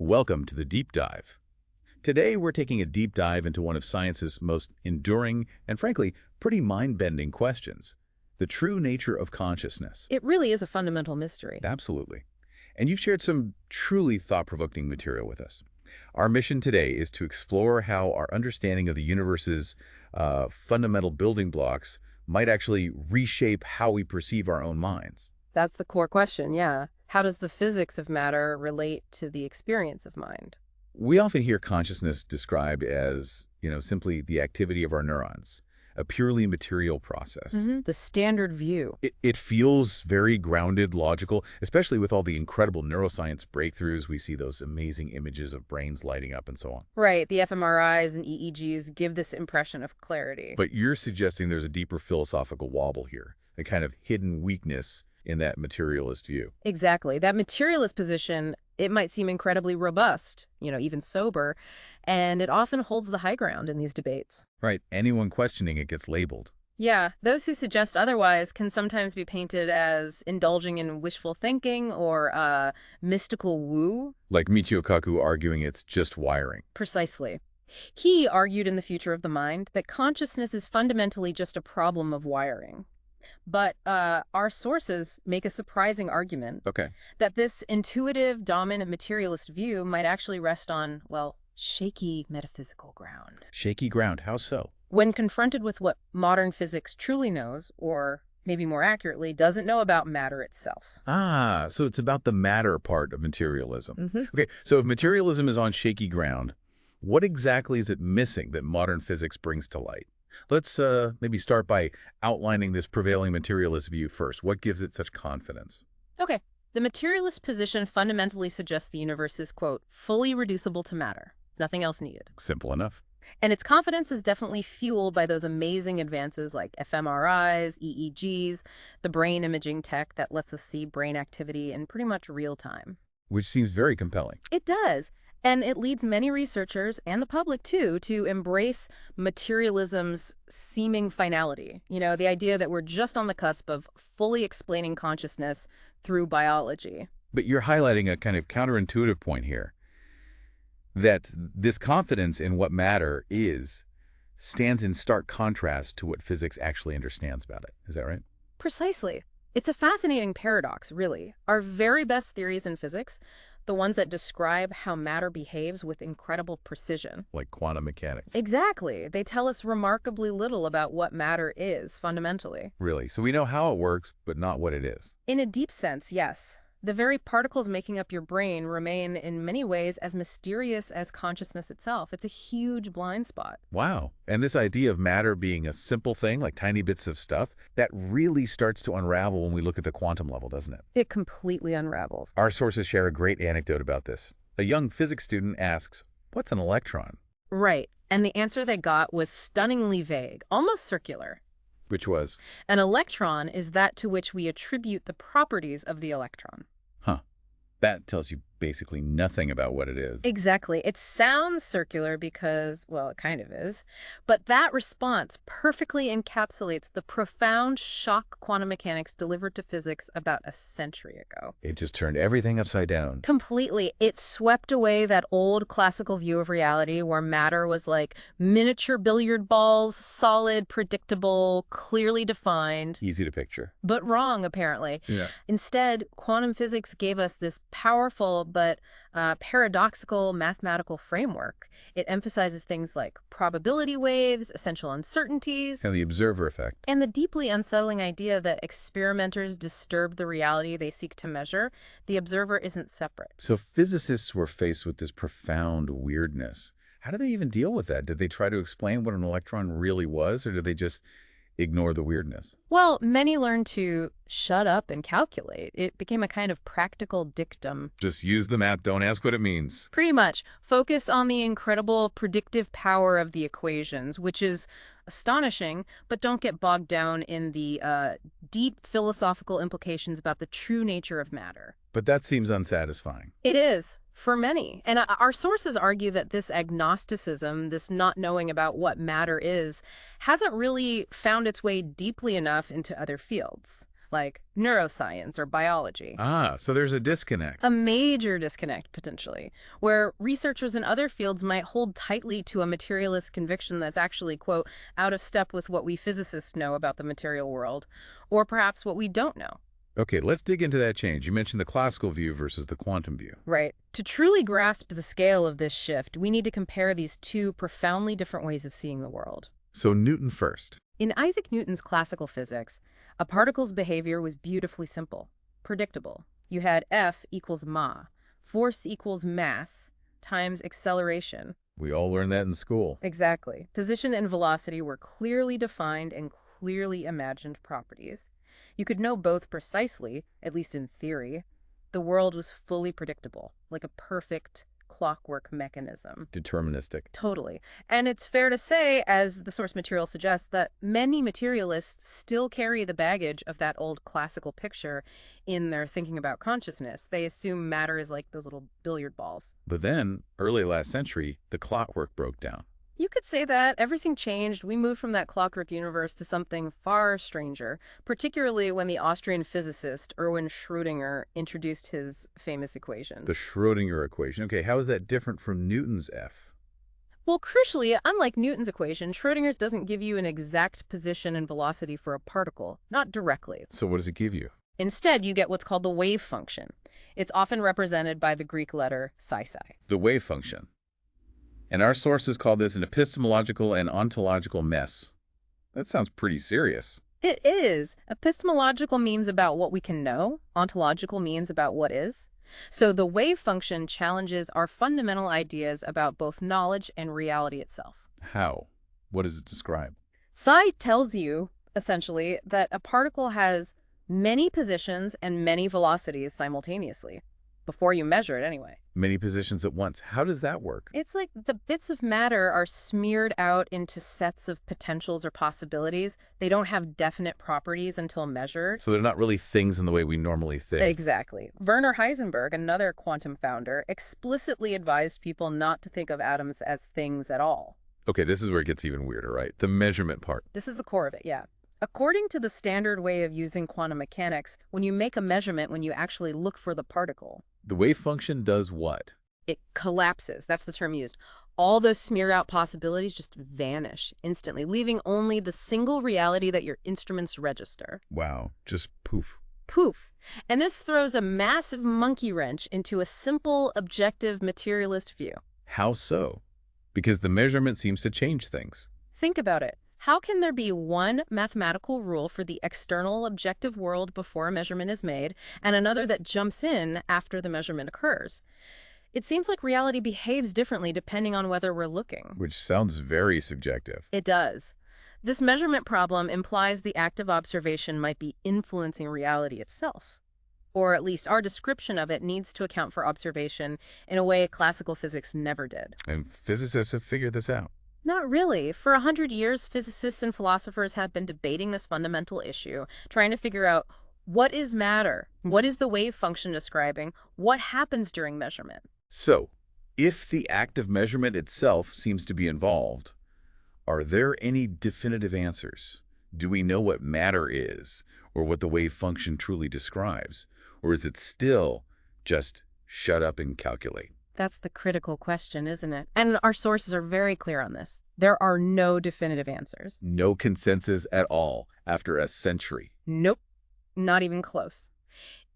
Welcome to the Deep Dive. Today, we're taking a deep dive into one of science's most enduring and, frankly, pretty mind-bending questions: the true nature of consciousness. It really is a fundamental mystery. Absolutely. And you've shared some truly thought-provoking material with us. Our mission today is to explore how our understanding of the universe's fundamental building blocks might actually reshape how we perceive our own minds. That's the core question, yeah. How does the physics of matter relate to the experience of mind? We often hear consciousness described as, simply the activity of our neurons, a purely material process. The standard view. It feels very grounded, logical, especially with all the incredible neuroscience breakthroughs. We see those amazing images of brains lighting up and so on. Right, the fMRIs and EEGs give this impression of clarity. But you're suggesting there's a deeper philosophical wobble here, a kind of hidden weakness in that materialist view. Exactly. That materialist position, it might seem incredibly robust, even sober, and it often holds the high ground in these debates. Right. Anyone questioning it gets labeled. Yeah, those who suggest otherwise can sometimes be painted as indulging in wishful thinking or mystical woo. Like Michio Kaku arguing it's just wiring. Precisely. He argued in The Future of the Mind that consciousness is fundamentally just a problem of wiring. But our sources make a surprising argument that this intuitive, dominant materialist view might actually rest on, well, shaky metaphysical ground. Shaky ground, how so? When confronted with what modern physics truly knows, or maybe more accurately, doesn't know about matter itself. Ah, so it's about the matter part of materialism. Okay, so if materialism is on shaky ground, what exactly is it missing that modern physics brings to light? Let's maybe start by outlining this prevailing materialist view first. What gives it such confidence? Okay. The materialist position fundamentally suggests the universe is, quote, fully reducible to matter. Nothing else needed. Simple enough. And its confidence is definitely fueled by those amazing advances like fMRIs, EEGs, the brain imaging tech that lets us see brain activity in pretty much real time. Which seems very compelling. It does. And it leads many researchers, and the public too, to embrace materialism's seeming finality. The idea that we're just on the cusp of fully explaining consciousness through biology. But you're highlighting a kind of counterintuitive point here, that this confidence in what matter is stands in stark contrast to what physics actually understands about it. Is that right? Precisely. It's a fascinating paradox, really. Our very best theories in physics, the ones that describe how matter behaves with incredible precision. Like quantum mechanics. Exactly. They tell us remarkably little about what matter is, fundamentally. Really? So we know how it works, but not what it is. In a deep sense, yes. The very particles making up your brain remain in many ways as mysterious as consciousness itself. It's a huge blind spot. Wow. And this idea of matter being a simple thing, like tiny bits of stuff, that really starts to unravel when we look at the quantum level, doesn't it? It completely unravels. Our sources share a great anecdote about this. A young physics student asks, "What's an electron?" Right. And the answer they got was stunningly vague, almost circular. Which was? An electron is that to which we attribute the properties of the electron. Huh. That tells you basically nothing about what it is. Exactly. It sounds circular because, well, it kind of is. But that response perfectly encapsulates the profound shock quantum mechanics delivered to physics about a century ago. It just turned everything upside down. Completely. It swept away that old classical view of reality where matter was like miniature billiard balls, solid, predictable, clearly defined. Easy to picture. But wrong, apparently. Yeah. Instead, quantum physics gave us this powerful but paradoxical mathematical framework. It emphasizes things like probability waves, essential uncertainties, And the observer effect. and the deeply unsettling idea that experimenters disturb the reality they seek to measure. The observer isn't separate. So physicists were faced with this profound weirdness. How did they even deal with that? Did they try to explain what an electron really was, or did they just ignore the weirdness? Well, many learned to shut up and calculate. It became a kind of practical dictum. Just use the math, don't ask what it means. Pretty much. Focus on the incredible predictive power of the equations, which is astonishing, but don't get bogged down in the deep philosophical implications about the true nature of matter. But that seems unsatisfying. It is. For many. And our sources argue that this agnosticism, this not knowing about what matter is, hasn't really found its way deeply enough into other fields. like neuroscience or biology. Ah, so there's a disconnect. A major disconnect, potentially, where researchers in other fields might hold tightly to a materialist conviction that's actually, quote, out of step with what we physicists know about the material world, or perhaps what we don't know. Okay, let's dig into that change. You mentioned the classical view versus the quantum view. Right. To truly grasp the scale of this shift, we need to compare these two profoundly different ways of seeing the world. So Newton first. In Isaac Newton's classical physics, a particle's behavior was beautifully simple, predictable. You had F equals ma, force equals mass, times acceleration. We all learned that in school. Exactly. Position and velocity were clearly defined and clearly imagined properties. You could know both precisely, at least in theory. The world was fully predictable, like a perfect clockwork mechanism. Deterministic. Totally. And it's fair to say, as the source material suggests, that many materialists still carry the baggage of that old classical picture in their thinking about consciousness. They assume matter is like those little billiard balls. But then, early last century, the clockwork broke down. You could say that. Everything changed. We moved from that clockwork universe to something far stranger, particularly when the Austrian physicist Erwin Schrödinger introduced his famous equation. The Schrödinger equation. Okay, how is that different from Newton's F? Well, crucially, unlike Newton's equation, Schrödinger's doesn't give you an exact position and velocity for a particle, not directly. So what does it give you? Instead, you get what's called the wave function. It's often represented by the Greek letter psi. The wave function. And our sources call this an epistemological and ontological mess. That sounds pretty serious. It is. Epistemological means about what we can know. Ontological means about what is. So the wave function challenges our fundamental ideas about both knowledge and reality itself. How? What does it describe? Psi tells you, essentially, that a particle has many positions and many velocities simultaneously. Before you measure it, anyway. Many positions at once. How does that work? It's like the bits of matter are smeared out into sets of potentials or possibilities. They don't have definite properties until measured. So they're not really things in the way we normally think. Exactly. Werner Heisenberg, another quantum founder, explicitly advised people not to think of atoms as things at all. Okay, this is where it gets even weirder, right? The measurement part. This is the core of it, yeah. According to the standard way of using quantum mechanics, when you make a measurement, when you actually look for the particle, the wave function does what? it collapses. That's the term used. All those smeared out possibilities just vanish instantly, leaving only the single reality that your instruments register. Wow, just poof. Poof. And this throws a massive monkey wrench into a simple, objective, materialist view. How so? Because the measurement seems to change things. Think about it. How can there be one mathematical rule for the external objective world before a measurement is made, and another that jumps in after the measurement occurs? It seems like reality behaves differently depending on whether we're looking. Which sounds very subjective. It does. This measurement problem implies the act of observation might be influencing reality itself. Or at least our description of it needs to account for observation in a way classical physics never did. And physicists have figured this out. Not really. For 100 years, physicists and philosophers have been debating this fundamental issue, trying to figure out what is matter, what is the wave function describing, what happens during measurement. So, if the act of measurement itself seems to be involved, are there any definitive answers? Do we know what matter is, or what the wave function truly describes? Or is it still just shut up and calculate? That's the critical question, isn't it? And our sources are very clear on this. There are no definitive answers. No consensus at all after a century. Nope. Not even close.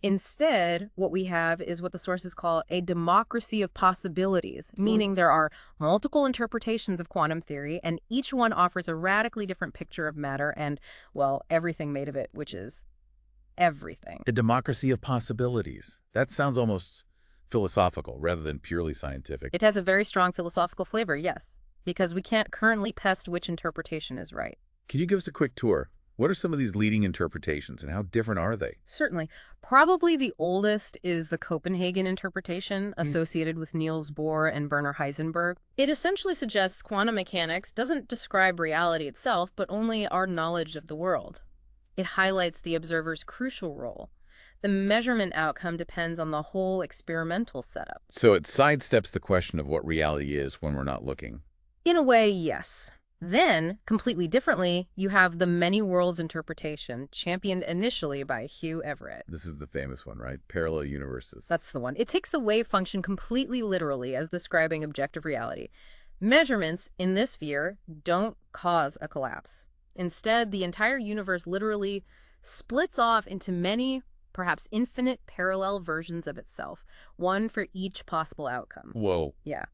Instead, what we have is what the sources call a democracy of possibilities, meaning there are multiple interpretations of quantum theory, and each one offers a radically different picture of matter and, well, everything made of it, which is everything. A democracy of possibilities. That sounds almost philosophical rather than purely scientific. It has a very strong philosophical flavor, yes, because we can't currently test which interpretation is right. Can you give us a quick tour? What are some of these leading interpretations, and how different are they? Certainly. Probably the oldest is the Copenhagen interpretation associated with Niels Bohr and Werner Heisenberg. It essentially suggests quantum mechanics doesn't describe reality itself, but only our knowledge of the world. It highlights the observer's crucial role. The measurement outcome depends on the whole experimental setup. So it sidesteps the question of what reality is when we're not looking. In a way, yes. Then, completely differently, you have the many worlds interpretation, championed initially by Hugh Everett. This is the famous one, right? Parallel universes. That's the one. It takes the wave function completely literally as describing objective reality. Measurements in this sphere don't cause a collapse. Instead, the entire universe literally splits off into many, perhaps infinite parallel versions of itself, one for each possible outcome. Whoa. Yeah.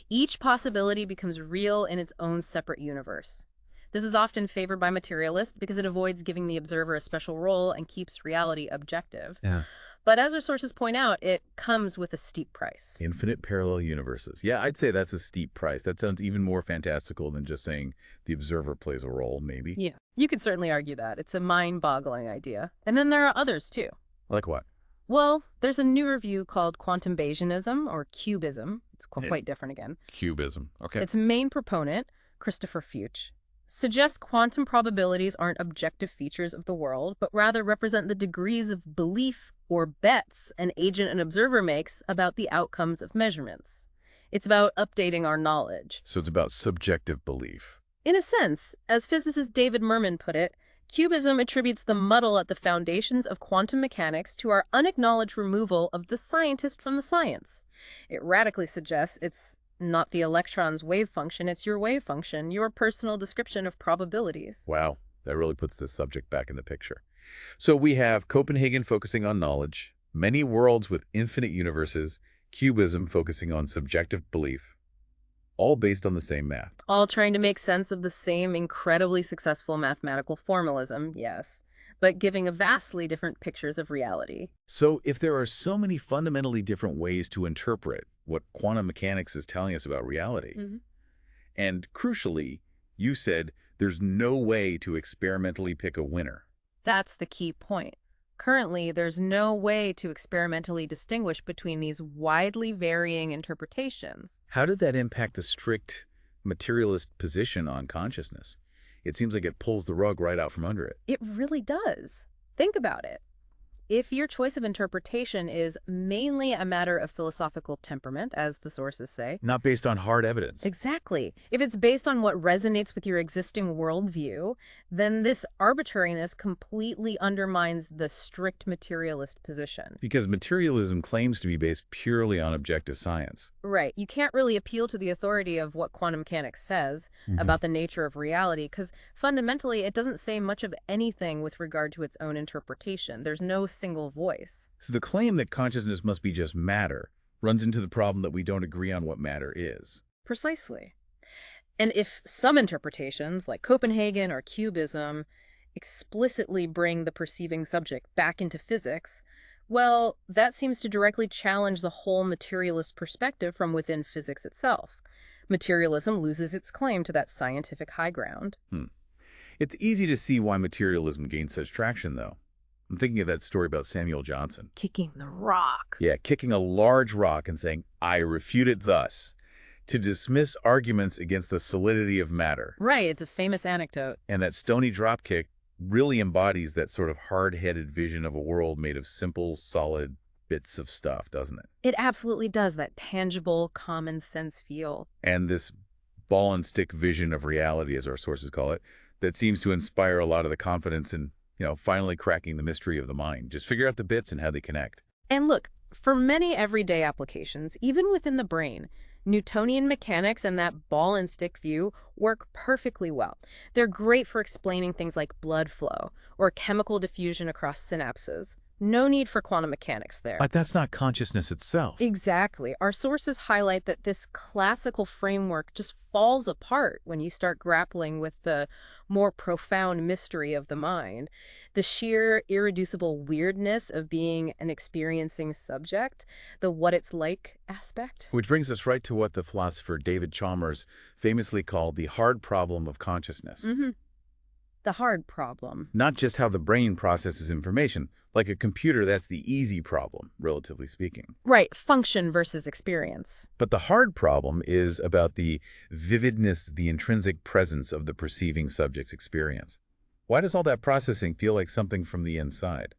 Each possibility becomes real in its own separate universe. This is often favored by materialists because it avoids giving the observer a special role and keeps reality objective. Yeah. But as our sources point out, it comes with a steep price. Infinite parallel universes. Yeah, I'd say that's a steep price. That sounds even more fantastical than just saying the observer plays a role, maybe. Yeah, you could certainly argue that. It's a mind-boggling idea. And then there are others, too. Like what? Well, there's a newer view called quantum Bayesianism, or cubism. It's quite different again. Cubism. Okay. Its main proponent, Christopher Fuchs, suggests quantum probabilities aren't objective features of the world, but rather represent the degrees of belief or bets an agent and observer makes about the outcomes of measurements. It's about updating our knowledge. So it's about subjective belief. In a sense, as physicist David Mermin put it, cubism attributes the muddle at the foundations of quantum mechanics to our unacknowledged removal of the scientist from the science. It radically suggests it's not the electron's wave function, it's your wave function, your personal description of probabilities. Wow, that really puts this subject back in the picture. So we have Copenhagen focusing on knowledge, many worlds with infinite universes, cubism focusing on subjective belief, all based on the same math. All trying to make sense of the same incredibly successful mathematical formalism, yes, but giving a vastly different pictures of reality. So if there are so many fundamentally different ways to interpret what quantum mechanics is telling us about reality, and crucially, you said there's no way to experimentally pick a winner. That's the key point. Currently, there's no way to experimentally distinguish between these widely varying interpretations. How did that impact the strict materialist position on consciousness? It seems like it pulls the rug right out from under it. It really does. Think about it. If your choice of interpretation is mainly a matter of philosophical temperament, as the sources say. Not based on hard evidence. Exactly. If it's based on what resonates with your existing worldview, then this arbitrariness completely undermines the strict materialist position. Because materialism claims to be based purely on objective science. Right. You can't really appeal to the authority of what quantum mechanics says about the nature of reality, because fundamentally it doesn't say much of anything with regard to its own interpretation. There's no single voice. So the claim that consciousness must be just matter runs into the problem that we don't agree on what matter is. Precisely. And if some interpretations, like Copenhagen or cubism, explicitly bring the perceiving subject back into physics, well, that seems to directly challenge the whole materialist perspective from within physics itself. Materialism loses its claim to that scientific high ground. It's easy to see why materialism gained such traction, though. I'm thinking of that story about Samuel Johnson. Kicking the rock. Yeah, kicking a large rock and saying, "I refute it thus," to dismiss arguments against the solidity of matter. Right, it's a famous anecdote. And that stony dropkick really embodies that sort of hard-headed vision of a world made of simple, solid bits of stuff, doesn't it? It absolutely does, that tangible, common sense feel. And this ball-and-stick vision of reality, as our sources call it, that seems to inspire a lot of the confidence in, finally cracking the mystery of the mind. Just figure out the bits and how they connect. And look, for many everyday applications, even within the brain, Newtonian mechanics and that ball-and-stick view work perfectly well. They're great for explaining things like blood flow or chemical diffusion across synapses. No need for quantum mechanics there. But that's not consciousness itself. Exactly. Our sources highlight that this classical framework just falls apart when you start grappling with the more profound mystery of the mind. The sheer irreducible weirdness of being an experiencing subject, the what it's like aspect. Which brings us right to what the philosopher David Chalmers famously called the hard problem of consciousness. The hard problem. Not just how the brain processes information. Like a computer, that's the easy problem, relatively speaking. Right, function versus experience. But the hard problem is about the vividness, the intrinsic presence of the perceiving subject's experience. Why does all that processing feel like something from the inside?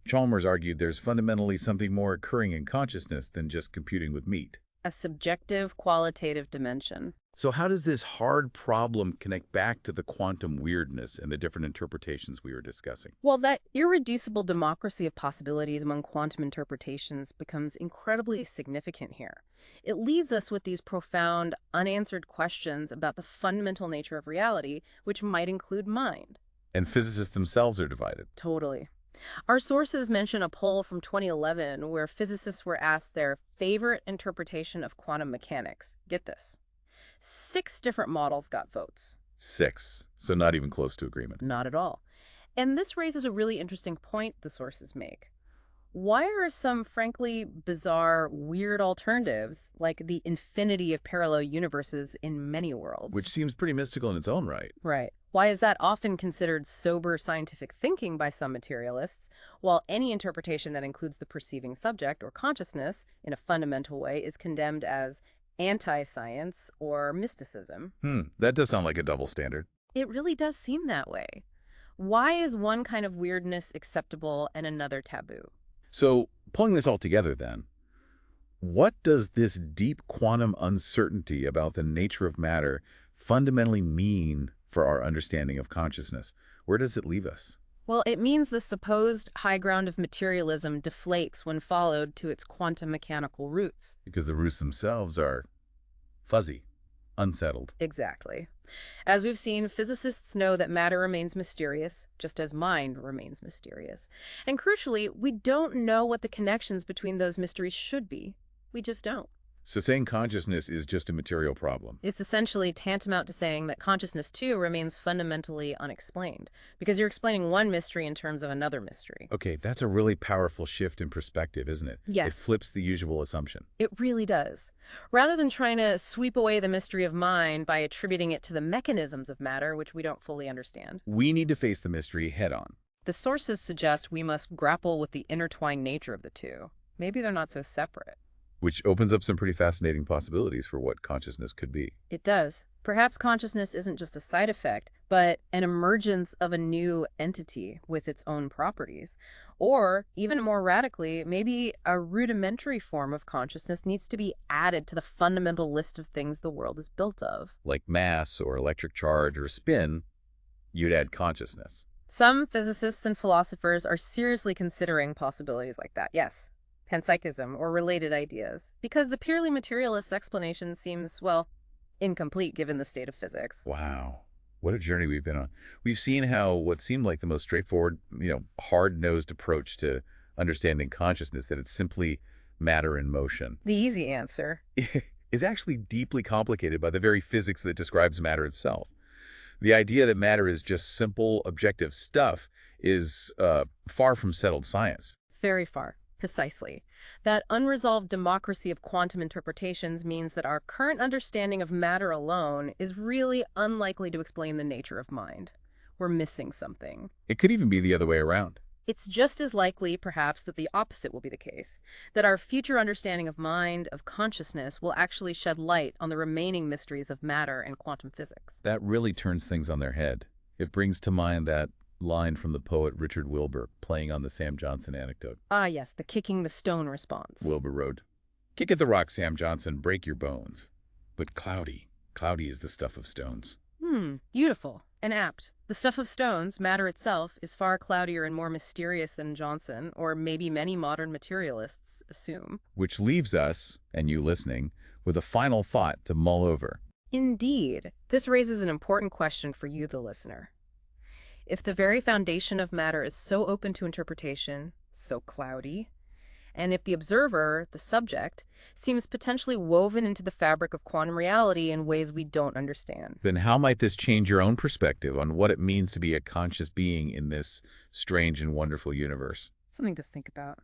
Chalmers argued there's fundamentally something more occurring in consciousness than just computing with meat. A subjective, qualitative dimension. So how does this hard problem connect back to the quantum weirdness and the different interpretations we were discussing? Well, that irreducible democracy of possibilities among quantum interpretations becomes incredibly significant here. It leaves us with these profound, unanswered questions about the fundamental nature of reality, which might include mind. And physicists themselves are divided. Totally. Our sources mention a poll from 2011 where physicists were asked their favorite interpretation of quantum mechanics. Get this. 6 different models got votes. 6. So not even close to agreement. Not at all. And this raises a really interesting point the sources make. Why are some frankly bizarre, weird alternatives, like the infinity of parallel universes in many worlds? Which seems pretty mystical in its own right. Right. Why is that often considered sober scientific thinking by some materialists, while any interpretation that includes the perceiving subject or consciousness in a fundamental way is condemned as anti-science or mysticism? That does sound like a double standard. It really does seem that way. Why is one kind of weirdness acceptable and another taboo? So, pulling this all together then, what does this deep quantum uncertainty about the nature of matter fundamentally mean for our understanding of consciousness? Where does it leave us? Well, it means the supposed high ground of materialism deflates when followed to its quantum mechanical roots. Because the roots themselves are fuzzy, unsettled. Exactly. As we've seen, physicists know that matter remains mysterious, just as mind remains mysterious. And crucially, we don't know what the connections between those mysteries should be. We just don't. So saying consciousness is just a material problem. It's essentially tantamount to saying that consciousness, too, remains fundamentally unexplained, because you're explaining one mystery in terms of another mystery. Okay, that's a really powerful shift in perspective, isn't it? Yes. It flips the usual assumption. It really does. Rather than trying to sweep away the mystery of mind by attributing it to the mechanisms of matter, which we don't fully understand, We need to face the mystery head on. the sources suggest we must grapple with the intertwined nature of the two. Maybe they're not so separate. Which opens up some pretty fascinating possibilities for what consciousness could be. It does. Perhaps consciousness isn't just a side effect, but an emergence of a new entity with its own properties. Or, even more radically, maybe a rudimentary form of consciousness needs to be added to the fundamental list of things the world is built of. Like mass or electric charge or spin, you'd add consciousness. Some physicists and philosophers are seriously considering possibilities like that, yes. Panpsychism or related ideas, because the purely materialist explanation seems, well, incomplete given the state of physics. Wow. What a journey we've been on. We've seen how what seemed like the most straightforward, hard-nosed approach to understanding consciousness, that it's simply matter in motion, The easy answer. is actually deeply complicated by the very physics that describes matter itself. The idea that matter is just simple, objective stuff is far from settled science. Very far. Precisely. That unresolved democracy of quantum interpretations means that our current understanding of matter alone is really unlikely to explain the nature of mind. We're missing something. It could even be the other way around. It's just as likely, perhaps, that the opposite will be the case, that our future understanding of mind, of consciousness, will actually shed light on the remaining mysteries of matter and quantum physics. That really turns things on their head. It brings to mind that line from the poet Richard Wilbur, playing on the Sam Johnson anecdote. Ah, yes, the kicking the stone response. Wilbur wrote, "Kick at the rock, Sam Johnson, break your bones. But cloudy is the stuff of stones." Beautiful and apt. The stuff of stones, matter itself, is far cloudier and more mysterious than Johnson, or maybe many modern materialists, assume. Which leaves us, and you listening, with a final thought to mull over. Indeed. This raises an important question for you, the listener. If the very foundation of matter is so open to interpretation, so cloudy, and if the observer, the subject, seems potentially woven into the fabric of quantum reality in ways we don't understand, Then how might this change your own perspective on what it means to be a conscious being in this strange and wonderful universe? something to think about.